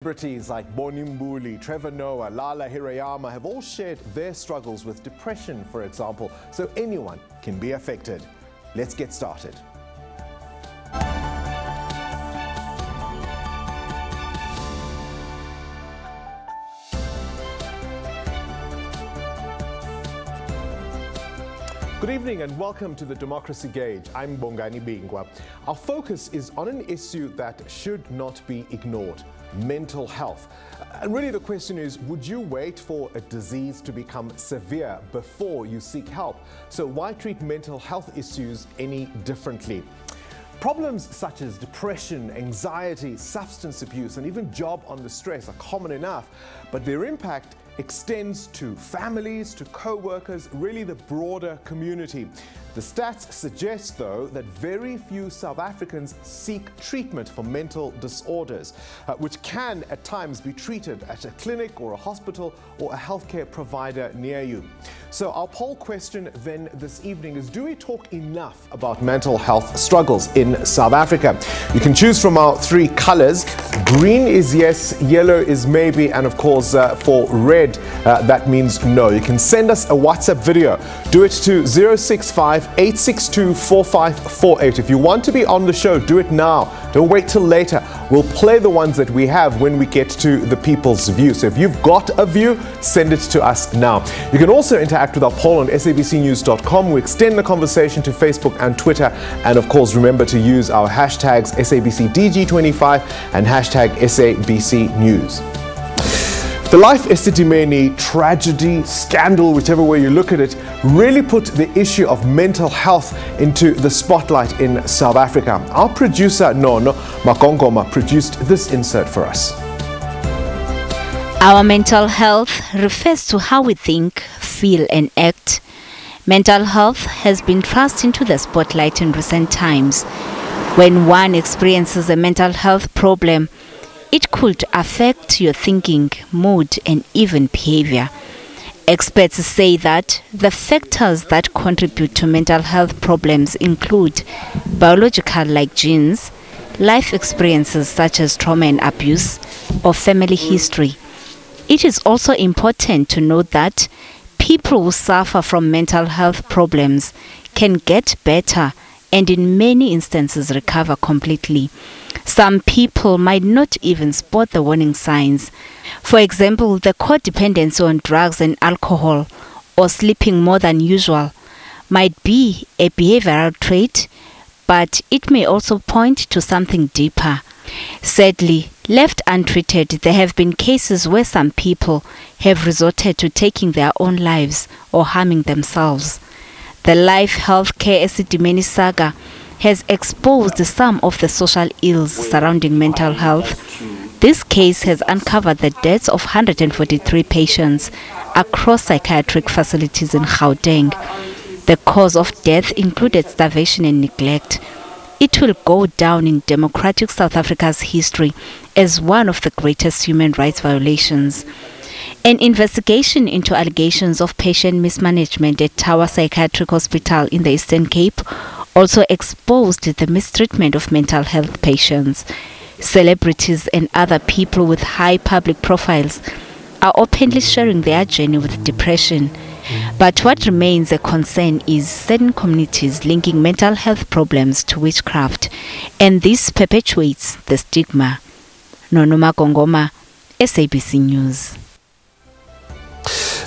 Celebrities like Bonimbuli, Trevor Noah, Lala Hirayama have all shared their struggles with depression, for example, so anyone can be affected. Let's get started. Good evening and welcome to the Democracy Gauge. I'm Bongani Bingwa. Our focus is on an issue that should not be ignored: mental health. And really the question is, would you wait for a disease to become severe before you seek help? So why treat mental health issues any differently? Problems such as depression, anxiety, substance abuse, and even job on the stress are common enough, but their impact extends to families, to co-workers, really the broader community. The stats suggest, though, that very few South Africans seek treatment for mental disorders, which can at times be treated at a clinic or a hospital or a healthcare provider near you. So our poll question then this evening is, do we talk enough about mental health struggles in South Africa? You can choose from our three colors. Green is yes, yellow is maybe, and of course for red, that means no. You can send us a WhatsApp video. Do it to 065-862-4548. If you want to be on the show, do it now. Don't wait till later. We'll play the ones that we have when we get to the people's view. So if you've got a view, send it to us now. You can also interact with our poll on sabcnews.com. We extend the conversation to Facebook and Twitter. And of course, remember to use our hashtags SABCDG25 and hashtag SABCNews. The Life Esidimeni tragedy, scandal, whichever way you look at it, really put the issue of mental health into the spotlight in South Africa. Our producer, Nono Makongoma, produced this insert for us. Our mental health refers to how we think, feel, and act. Mental health has been thrust into the spotlight in recent times. When one experiences a mental health problem, it could affect your thinking, mood, and even behavior. Experts say that the factors that contribute to mental health problems include biological, like genes, life experiences such as trauma and abuse, or family history. It is also important to note that people who suffer from mental health problems can get better and in many instances recover completely. Some people might not even spot the warning signs. For example, the codependency on drugs and alcohol or sleeping more than usual might be a behavioral trait, but it may also point to something deeper. Sadly, left untreated, there have been cases where some people have resorted to taking their own lives or harming themselves. The Life Healthcare Esidimeni saga has exposed some of the social ills surrounding mental health. This case has uncovered the deaths of 143 patients across psychiatric facilities in Gauteng. The cause of death included starvation and neglect. It will go down in democratic South Africa's history as one of the greatest human rights violations. An investigation into allegations of patient mismanagement at Tower Psychiatric Hospital in the Eastern Cape also exposed the mistreatment of mental health patients. Celebrities and other people with high public profiles are openly sharing their journey with depression. But what remains a concern is certain communities linking mental health problems to witchcraft, and this perpetuates the stigma. Nono Makongoma, SABC News.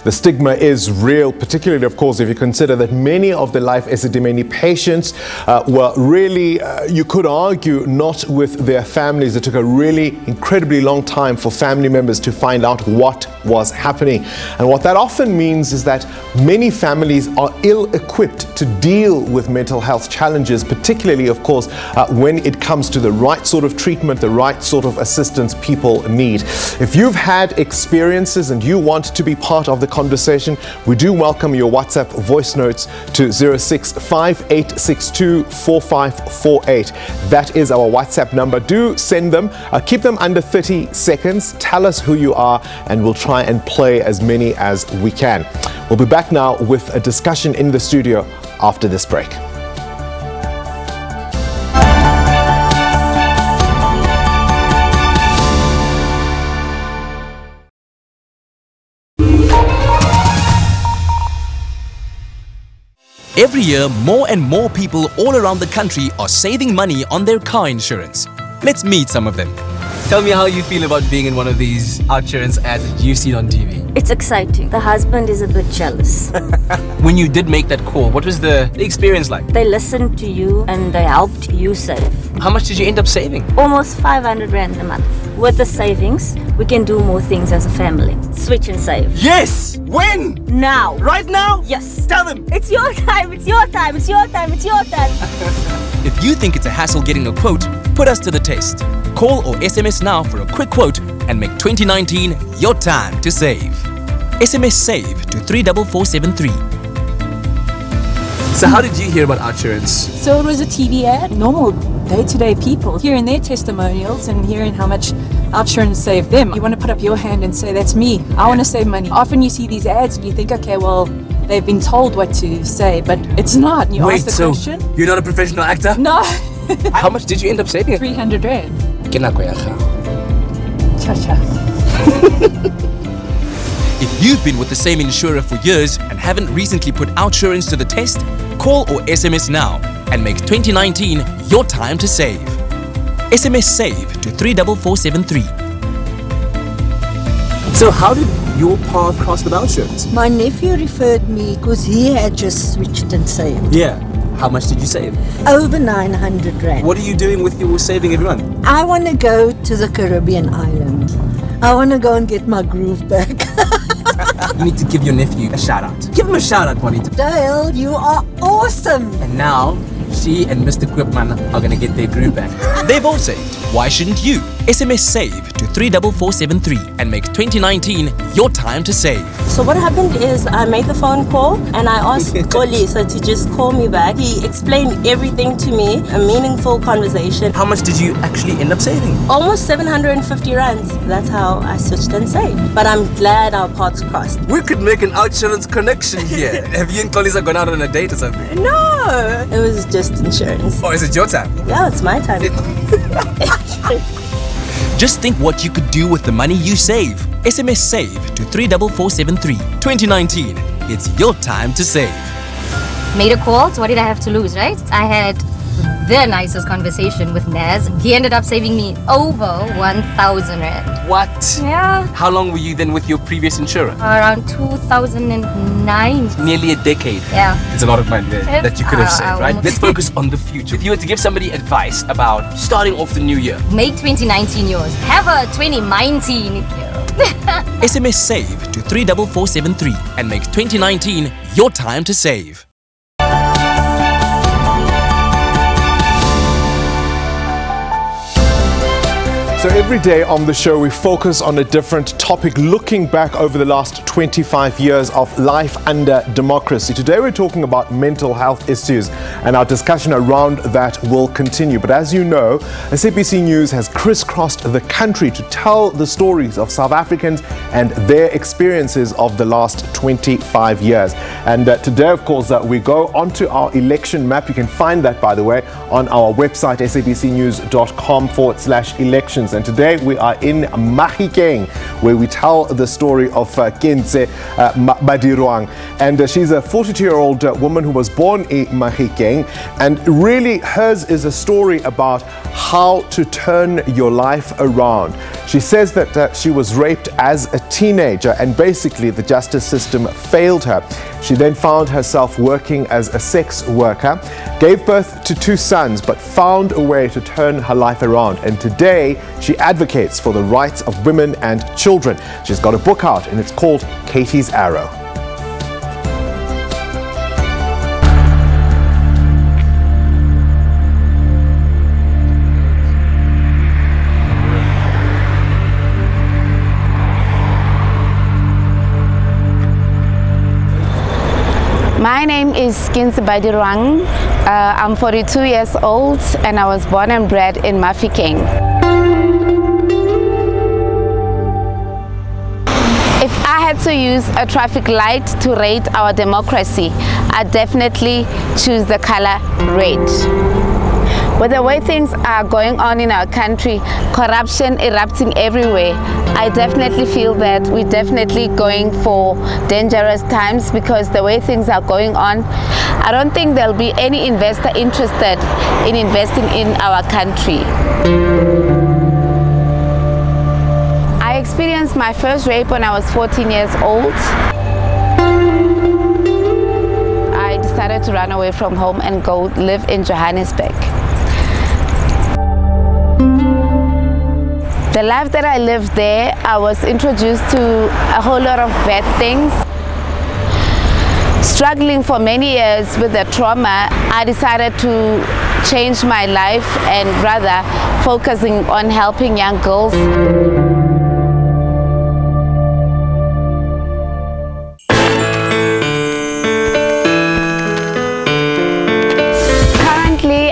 The stigma is real, particularly, of course, if you consider that many of the Life Esidimeni patients were really, you could argue, not with their families. It took a really incredibly long time for family members to find out what was happening. And what that often means is that many families are ill-equipped to deal with mental health challenges, particularly, of course, when it comes to the right sort of treatment, the right sort of assistance people need. If you've had experiences and you want to be part of the conversation, we do welcome your WhatsApp voice notes to 065-862-4548. That is our WhatsApp number. Do send them. Keep them under 30 seconds. Tell us who you are and we'll try and play as many as we can. We'll be back now with a discussion in the studio after this break. Every year, more and more people all around the country are saving money on their car insurance. Let's meet some of them. Tell me how you feel about being in one of these insurance ads that you've seen on TV. It's exciting. The husband is a bit jealous. When you did make that call, what was the experience like? They listened to you and they helped you save. How much did you end up saving? Almost 500 Rand a month. With the savings, we can do more things as a family. Switch and save. Yes! When? Now. Right now? Yes. Tell them. It's your time, it's your time, it's your time, it's your time. If you think it's a hassle getting a quote, put us to the test. Call or SMS now for a quick quote and make 2019 your time to save. SMS SAVE to 34473. So how did you hear about insurance? So it was a TV ad. Normal day-to-day people hearing their testimonials and hearing how much insurance saved them. You want to put up your hand and say, that's me. I want to save money. Often you see these ads and you think, okay, well, they've been told what to say, but it's not. And you ask the question. You're not a professional actor? No. How much did you end up saving? 300 Rand. Cha-cha. If you've been with the same insurer for years and haven't recently put insurance to the test, call or SMS now and make 2019 your time to save. SMS SAVE to 34473. So how did your path cross the insurance? My nephew referred me because he had just switched and saved. Yeah. How much did you save? Over 900 Rand. What are you doing with your saving every month? I want to go to the Caribbean islands. I want to go and get my groove back. You need to give your nephew a shout out. Give him a shout out, Bonita. Dale, you are awesome. And now, she and Mr. Quipman are going to get their groove back. They've all saved. Why shouldn't you? SMS SAVE to 34473 and make 2019 your time to save. So what happened is I made the phone call and I asked Kolisa to just call me back. He explained everything to me, a meaningful conversation. How much did you actually end up saving? Almost 750 rands. That's how I switched and saved. But I'm glad our paths crossed. We could make an insurance connection here. Have you and Kolisa gone out on a date or something? No, it was just insurance. Oh, is it your time? Yeah, it's my time. Just think what you could do with the money you save. SMS SAVE to 34473. 2019, it's your time to save. Made a call, so what did I have to lose, right? I had the nicest conversation with Naz. He ended up saving me over 1,000 Rand. What? Yeah. How long were you then with your previous insurer? Around 2009. Nearly a decade. Yeah. It's a lot of money there that you could have saved, right? almost. Let's focus on the future. If you were to give somebody advice about starting off the new year, Make 2019 yours. Have a 2019 year. SMS SAVE to 34473 and make 2019 your time to save. So every day on the show, we focus on a different topic, looking back over the last 25 years of life under democracy. Today, we're talking about mental health issues, and our discussion around that will continue. But as you know, SABC News has crisscrossed the country to tell the stories of South Africans and their experiences of the last 25 years. And today, of course, we go onto our election map. You can find that, by the way, on our website, sabcnews.com/elections. And today we are in Mahikeng, where we tell the story of Kentse Badirwang. And she's a 42-year-old woman who was born in Mahikeng. And really, hers is a story about how to turn your life around. She says that she was raped as a teenager, and basically the justice system failed her. She then found herself working as a sex worker, gave birth to 2 sons, but found a way to turn her life around. And today, she advocates for the rights of women and children. She's got a book out, and it's called Katie's Arrow. My name is Kentse Badirwang. I'm 42 years old and I was born and bred in Mahikeng. If I had to use a traffic light to rate our democracy, I'd definitely choose the color red. With the way things are going on in our country, corruption erupting everywhere, I definitely feel that we're definitely going for dangerous times, because the way things are going on, I don't think there'll be any investor interested in investing in our country. I experienced my first rape when I was 14 years old. I decided to run away from home and go live in Johannesburg. The life that I lived there, I was introduced to a whole lot of bad things. Struggling for many years with the trauma, I decided to change my life and rather focusing on helping young girls.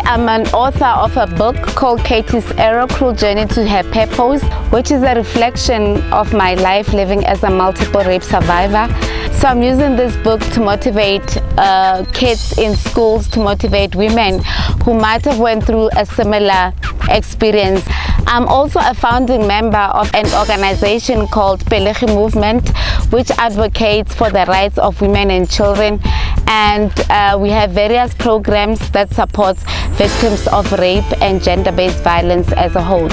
I'm an author of a book called Katie's Arrow Cruel Journey to Her Purpose, which is a reflection of my life living as a multiple rape survivor. So I'm using this book to motivate kids in schools, to motivate women who might have went through a similar experience. I'm also a founding member of an organization called Pelegi Movement, which advocates for the rights of women and children. And we have various programs that support victims of rape and gender-based violence as a whole.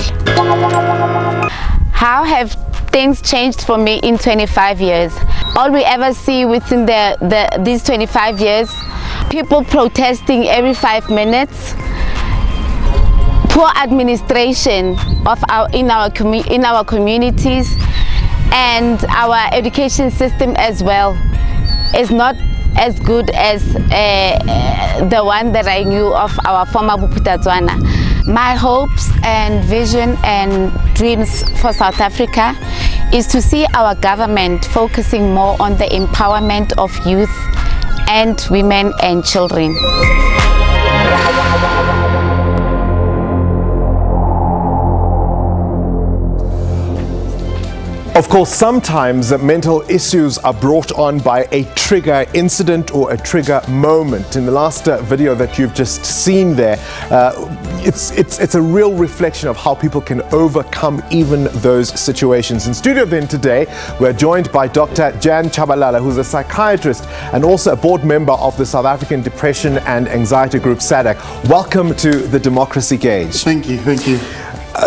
How have things changed for me in 25 years? All we ever see within these 25 years, people protesting every 5 minutes, poor administration of in our communities, and our education system as well is not as good as the one that I knew of our former Buputatswana. My hopes and vision and dreams for South Africa is to see our government focusing more on the empowerment of youth and women and children. Of course, sometimes mental issues are brought on by a trigger incident or a trigger moment. In the last video that you've just seen there, it's a real reflection of how people can overcome even those situations. In studio then today, we're joined by Dr. Jan Chabalala, who's a psychiatrist and also a board member of the South African Depression and Anxiety Group, SADC. Welcome to the Democracy Gauge. Thank you, thank you.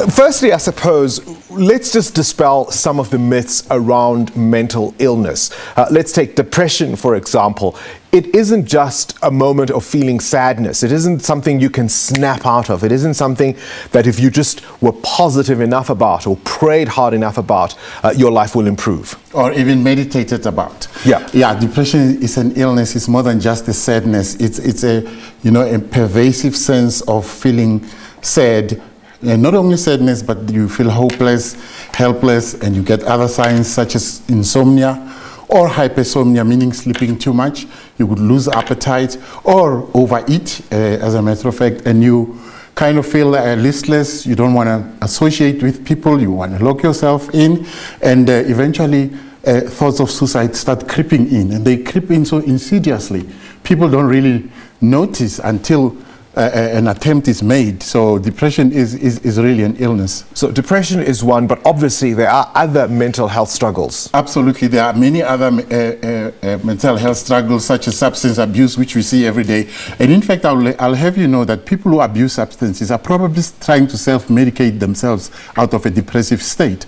Firstly, I suppose, let's just dispel some of the myths around mental illness. Let's take depression, for example. It isn't just a moment of feeling sadness. It isn't something you can snap out of. It isn't something that if you just were positive enough about or prayed hard enough about, your life will improve. Or even meditated about. Yeah, depression is an illness. It's more than just a sadness. It's a, a pervasive sense of feeling sad. And not only sadness, but you feel hopeless, helpless, and you get other signs such as insomnia or hypersomnia, meaning sleeping too much. You could lose appetite or overeat, as a matter of fact, and you kind of feel listless. You don't want to associate with people. You want to lock yourself in, and eventually thoughts of suicide start creeping in, and they creep in so insidiously. People don't really notice until an attempt is made. So depression is really an illness. So depression is one, but obviously there are other mental health struggles. Absolutely, there are many other mental health struggles, such as substance abuse, which we see every day. And in fact, I'll have you know that people who abuse substances are probably trying to self-medicate themselves out of a depressive state,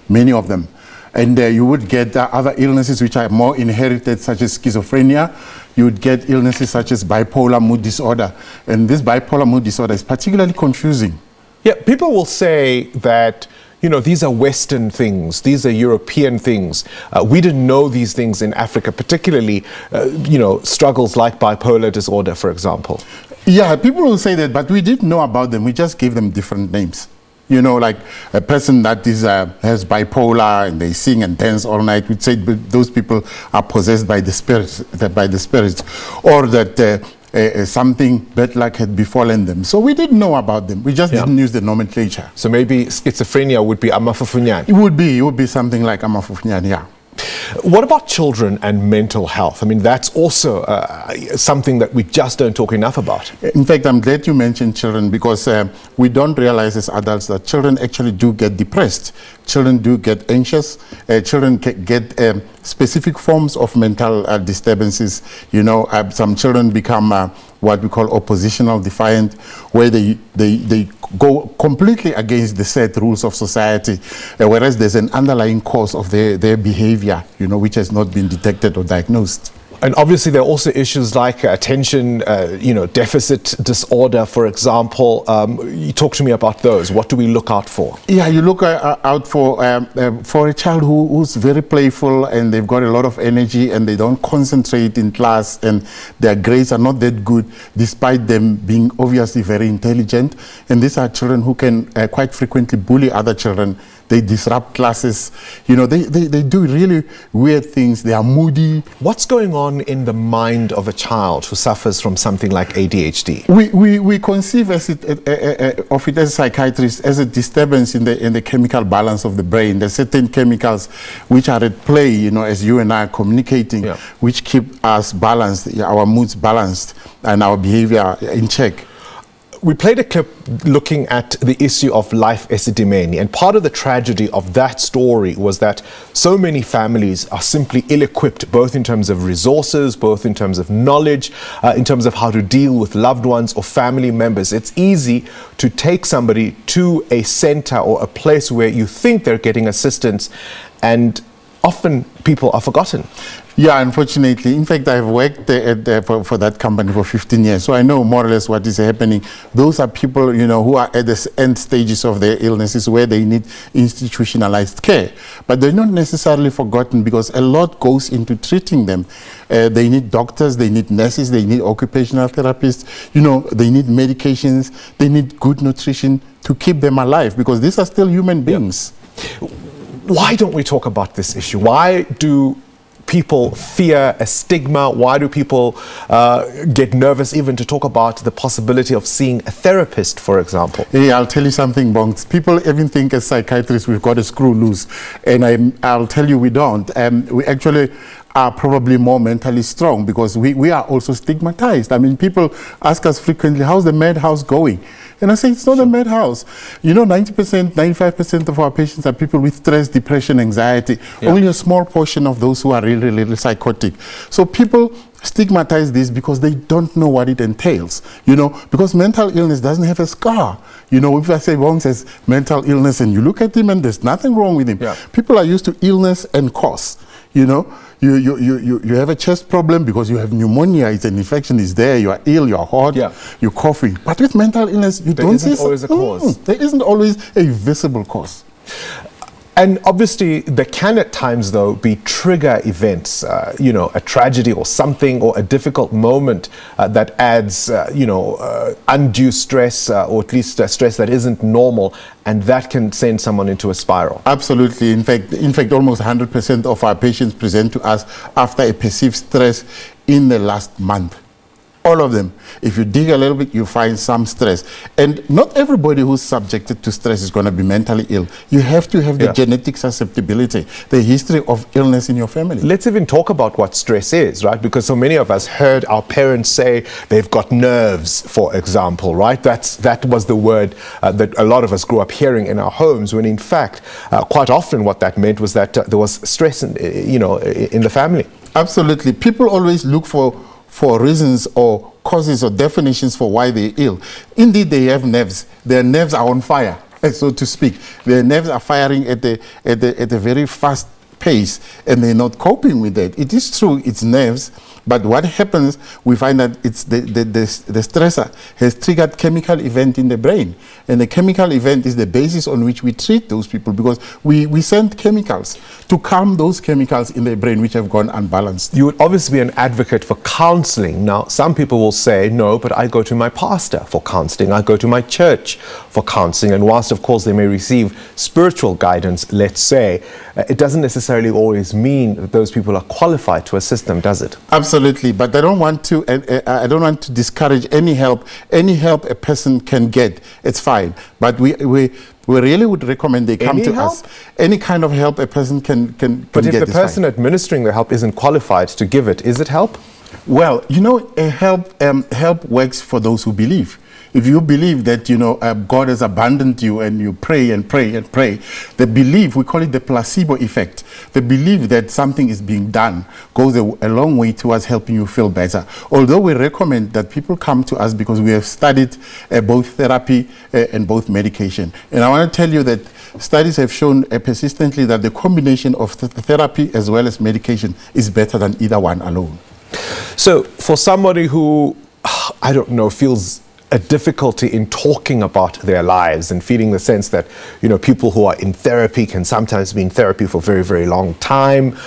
many of them. And you would get other illnesses which are more inherited, such as schizophrenia. You would get illnesses such as bipolar mood disorder. And this bipolar mood disorder is particularly confusing. Yeah, people will say that, these are Western things, these are European things. We didn't know these things in Africa, particularly, struggles like bipolar disorder, for example. Yeah, people will say that, but we did know about them. We just gave them different names. Like a person that has bipolar and they sing and dance all night, we'd say those people are possessed by the spirits, or that something bad luck had befallen them. So we didn't know about them. We just didn't use the nomenclature. So maybe schizophrenia would be amafufunyan. It would be something like amafufunyan, yeah. What about children and mental health? I mean, that's also something that we just don't talk enough about. In fact, I'm glad you mentioned children, because we don't realize as adults that children actually do get depressed. Children do get anxious. Children get specific forms of mental disturbances. You know, some children become what we call oppositional defiant, where they go completely against the set rules of society, whereas there's an underlying cause of their behavior, you know, which has not been detected or diagnosed. And obviously there are also issues like attention, deficit disorder, for example. You talk to me about those. What do we look out for? Yeah, you look out for a child who's very playful, and they've got a lot of energy, and they don't concentrate in class, and their grades are not that good, despite them being obviously very intelligent. And these are children who can quite frequently bully other children. They disrupt classes. You know, they do really weird things. They are moody. What's going on in the mind of a child who suffers from something like ADHD? We conceive of it as psychiatrists as a disturbance in the chemical balance of the brain. There's certain chemicals which are at play, you know, as you and I are communicating, which keep us balanced, our moods balanced, and our behavior in check. We played a clip looking at the issue of life esidimeni, and part of the tragedy of that story was that so many families are simply ill-equipped, both in terms of resources, both in terms of knowledge, in terms of how to deal with loved ones or family members. It's easy to take somebody to a center or a place where you think they're getting assistance, and often people are forgotten. Yeah, unfortunately. In fact, I've worked for that company for 15 years, so I know more or less what is happening. Those are people, you know, who are at the end stages of their illnesses where they need institutionalized care. But they're not necessarily forgotten, because a lot goes into treating them. They need doctors, they need nurses, they need occupational therapists, you know, they need medications, they need good nutrition to keep them alive, because these are still human beings. Why don't we talk about this issue? Why do people fear a stigma? Why do people get nervous even to talk about the possibility of seeing a therapist, for example? Hey, I'll tell you something, Bongs. People even think as psychiatrists we've got a screw loose, and I'll tell you we don't. We actually are probably more mentally strong, because we are also stigmatized. I mean, people ask us frequently, how's the madhouse going? And I say, it's not a madhouse. You know, 90%, 95% of our patients are people with stress, depression, anxiety. Only a small portion of those who are really, really psychotic. So people stigmatize this because they don't know what it entails, you know, because mental illness doesn't have a scar. You know, if I say Wong says mental illness and you look at him and there's nothing wrong with him, people are used to illness and cause. You know, you have a chest problem because you have pneumonia, it's an infection, is there, you are ill, you are hot, you're coughing. But with mental illness, you don't see always a cause. There isn't always a visible cause. And obviously, there can at times, though, be trigger events, you know, a tragedy or something, or a difficult moment that adds, undue stress, or at least stress that isn't normal, and that can send someone into a spiral. Absolutely. In fact, almost 100% of our patients present to us after a perceived stress in the last month. All of them. If you dig a little bit, you find some stress. And not everybody who's subjected to stress is going to be mentally ill. You have to have the genetic susceptibility, the history of illness in your family. Let's even talk about what stress is, right? Because so many of us heard our parents say they've got nerves, for example, right? That was the word that a lot of us grew up hearing in our homes, when in fact, quite often what that meant was that there was stress in the family. Absolutely. People always look for reasons or causes or definitions for why they're ill. Indeed, they have nerves. Their nerves are on fire, so to speak. Their nerves are firing at a very fast pace, and they're not coping with that. It is true, it's nerves, but what happens, we find that it's the stressor has triggered chemical event in the brain, and the chemical event is the basis on which we treat those people, because we send chemicals to calm those chemicals in the brain which have gone unbalanced. You would obviously be an advocate for counseling. Now, some people will say, no, but I go to my pastor for counseling, I go to my church for counseling, and whilst of course they may receive spiritual guidance, let's say, it doesn't necessarily always mean that those people are qualified to assist them, does it? Absolutely. Absolutely, but I don't want to. I don't want to discourage any help. Any help a person can get, it's fine. But we really would recommend they come to us. Any kind of help a person can But if get, the person administering the help isn't qualified to give it, is it help? Well, you know, help works for those who believe. If you believe that, you know, God has abandoned you and you pray and pray and pray, the belief, we call it the placebo effect, the belief that something is being done goes a long way towards helping you feel better. Although we recommend that people come to us because we have studied both therapy and both medication. And I want to tell you that studies have shown persistently that the combination of therapy as well as medication is better than either one alone. So for somebody who, I don't know, feels a difficulty in talking about their lives and feeling the sense that, you know, people who are in therapy can sometimes be in therapy for a very, very long time.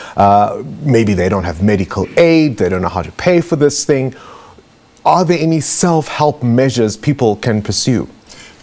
Maybe they don't have medical aid. They don't know how to pay for this thing. Are there any self-help measures people can pursue?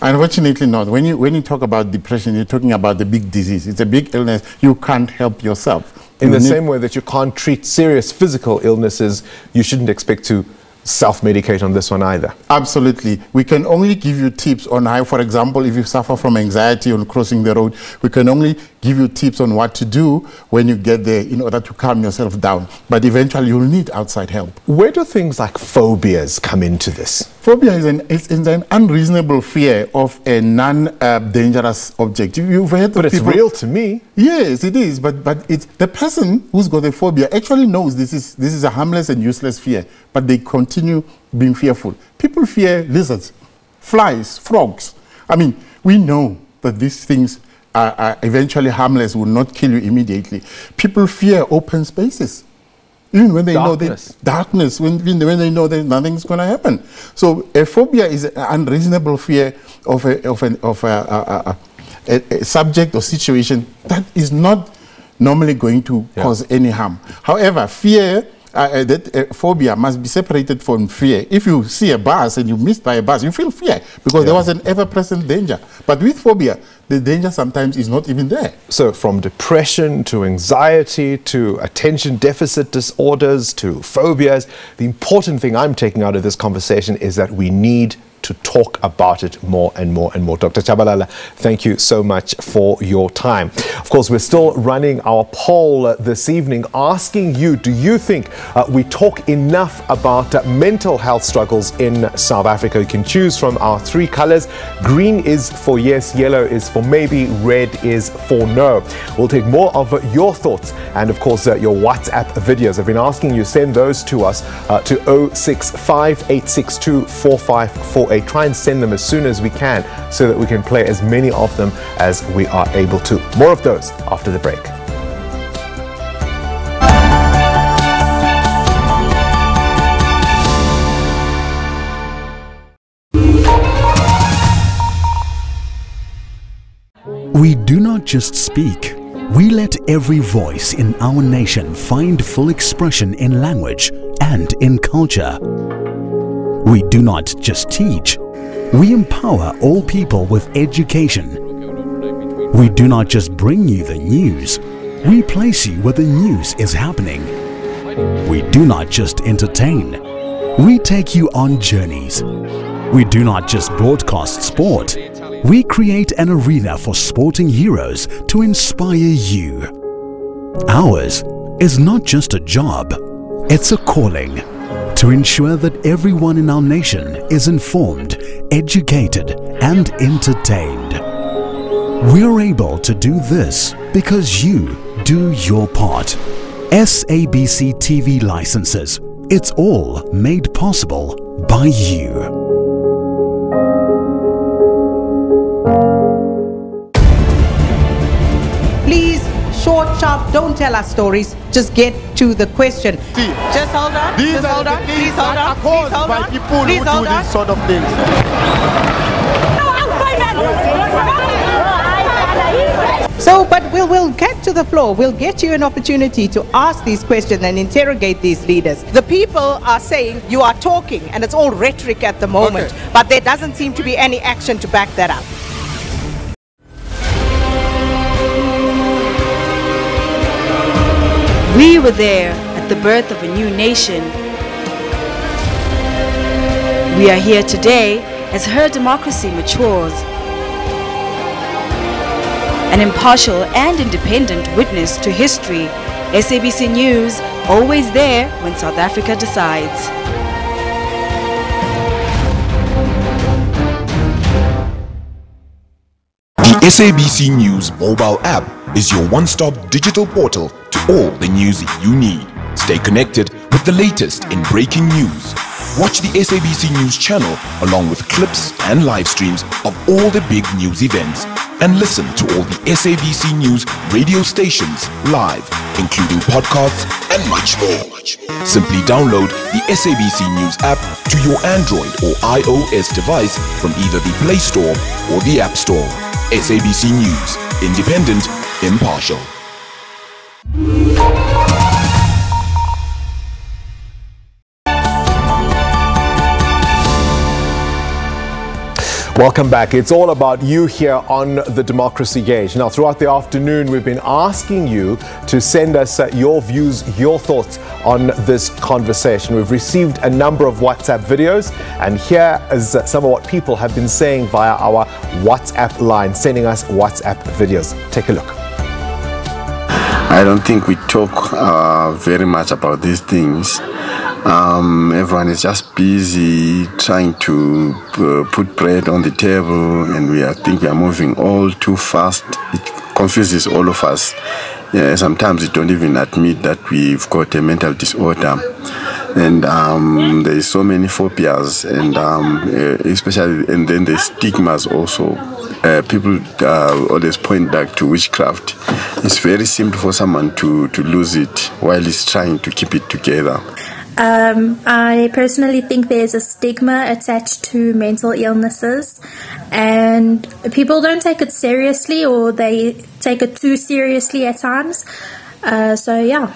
Unfortunately not. When you talk about depression, you're talking about the big disease. It's a big illness. You can't help yourself. In the same way that you can't treat serious physical illnesses, you shouldn't expect to self-medicate on this one either. Absolutely. We can only give you tips on how, for example, if you suffer from anxiety on crossing the road, we can only give you tips on what to do when you get there in order to calm yourself down. But eventually you'll need outside help. Where do things like phobias come into this? Phobia is an unreasonable fear of a non-dangerous object. You've heard but it's people, real to me. Yes, it is. But it's the person who's got the phobia actually knows this is a harmless and useless fear, but they continue being fearful. People fear lizards, flies, frogs. I mean, we know that these things are eventually harmless, will not kill you immediately. People fear open spaces. Even when they know darkness, when they know that nothing's going to happen. So a phobia is an unreasonable fear of a subject or situation that is not normally going to cause any harm. However, fear, phobia must be separated from fear. If you see a bus and you're missed by a bus, you feel fear because there was an ever-present danger. But with phobia, the danger sometimes is not even there. So from depression to anxiety to attention deficit disorders to phobias, the important thing I'm taking out of this conversation is that we need to talk about it more and more and more. Dr. Chabalala, thank you so much for your time. Of course, we're still running our poll this evening asking you, do you think we talk enough about mental health struggles in South Africa? You can choose from our three colors. Green is for yes, yellow is for maybe, red is for no. We'll take more of your thoughts and of course your WhatsApp videos. I've been asking you send those to us to 065-862-4548. Try and send them as soon as we can so that we can play as many of them as we are able to. More of those after the break. We do not just speak. We let every voice in our nation find full expression in language and in culture. We do not just teach, we empower all people with education. We do not just bring you the news, we place you where the news is happening. We do not just entertain, we take you on journeys. We do not just broadcast sport, we create an arena for sporting heroes to inspire you. Ours is not just a job, it's a calling. To ensure that everyone in our nation is informed, educated, and entertained. We are able to do this because you do your part. SABC TV licenses. It's all made possible by you. Please, short, sharp, don't tell us stories. Just get to the question. Just hold on. Just hold on. Please hold on. Please hold on. People who do these sort of things. So, but we'll get to the floor. We'll get you an opportunity to ask these questions and interrogate these leaders. The people are saying you are talking, and it's all rhetoric at the moment, but there doesn't seem to be any action to back that up. We were there at the birth of a new nation We are here today as her democracy matures. An impartial and independent witness to history, SABC News, always there when South Africa decides. The SABC News mobile app is your one-stop digital portal to all the news you need. Stay connected with the latest in breaking news. Watch the SABC News channel along with clips and live streams of all the big news events. And listen to all the SABC News radio stations live, including podcasts and much more. Simply download the SABC News app to your Android or iOS device from either the Play Store or the App Store. SABC News, independent, impartial. Welcome back. It's all about you here on the Democracy Gauge. Now, throughout the afternoon, we've been asking you to send us your views, your thoughts on this conversation. We've received a number of WhatsApp videos, and here is some of what people have been saying via our WhatsApp line, sending us WhatsApp videos. Take a look. I don't think we talk very much about these things. Everyone is just busy trying to put bread on the table, and I think we are moving all too fast. It confuses all of us. Yeah, sometimes we don't even admit that we've got a mental disorder, and there is so many phobias, and especially, and then the stigmas also. People always point back to witchcraft. It's very simple for someone to lose it while he's trying to keep it together. I personally think there's a stigma attached to mental illnesses, and people don't take it seriously, or they take it too seriously at times. So yeah.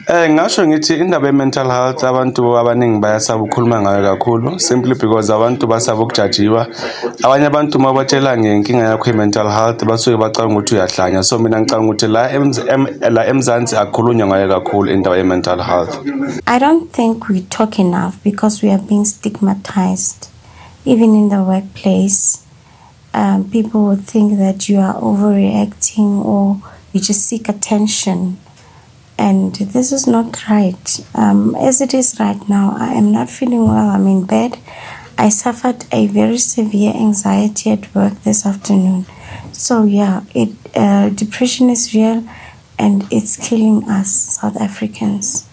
Ngasho ngithi indaba ye-mental health abantu abaningi bayasaba ukukhuluma ngayo kakhulu, simply because abantu basaba ukujajiwa. Abanye abantu uma batshela ngenkinga yakho ye-mental health basuke bacanga ukuthi uyahlanya. So mina ngicanga ukuthi la eMzansi akukhulunywa ngayo kakhulu indaba ye-mental health. I don't think we talk enough because we are being stigmatized. Even in the workplace, people would think that you are overreacting or you just seek attention. And this is not right. As it is right now, I am not feeling well. I'm in bed. I suffered a very severe anxiety at work this afternoon. So yeah, depression is real, and it's killing us South Africans.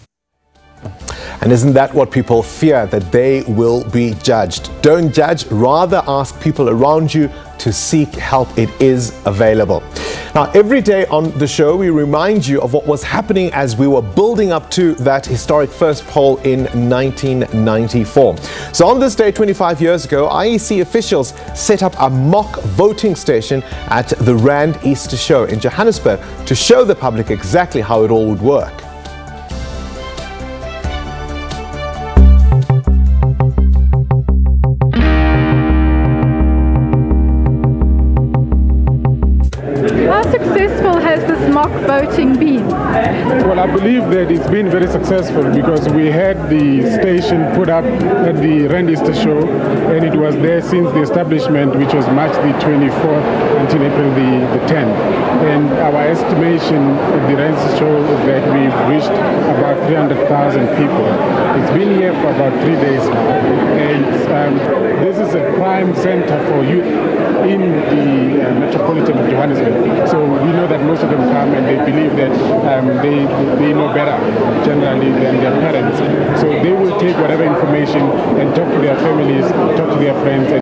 And isn't that what people fear, that they will be judged? Don't judge, rather ask people around you to seek help. It is available. Now, every day on the show, we remind you of what was happening as we were building up to that historic first poll in 1994. So on this day, 25 years ago, IEC officials set up a mock voting station at the Rand Easter Show in Johannesburg to show the public exactly how it all would work. Voting been? Well, I believe that it's been very successful because we had the station put up at the Rand Easter Show, and it was there since the establishment, which was March the 24th until April the 10th. And our estimation at the Rand Easter Show is that we've reached about 300,000 people. It's been here for about 3 days now, and this is a prime center for youth in the metropolitan of Johannesburg. So we know that most of them come and they believe that they know better generally than their parents. So they will take whatever information and talk to their families, talk to their friends.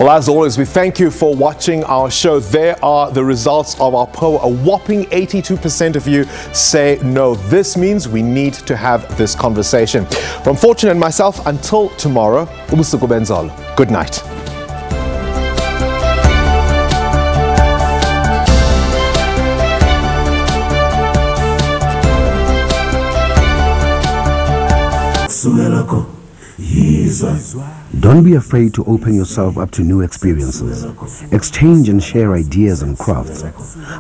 Well, as always, we thank you for watching our show. There are the results of our poll. A whopping 82% of you say no. This means we need to have this conversation. From Fortune and myself, until tomorrow, good night. Don't be afraid to open yourself up to new experiences. Exchange and share ideas and crafts.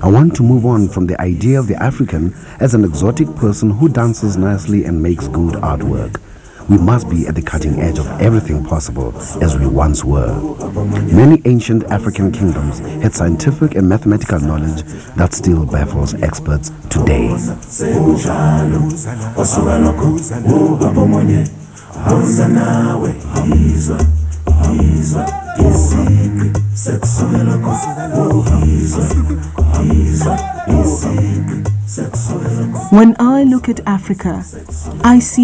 I want to move on from the idea of the African as an exotic person who dances nicely and makes good artwork. we must be at the cutting edge of everything possible as we once were. Many ancient African kingdoms had scientific and mathematical knowledge that still baffles experts today. When I look at Africa, I see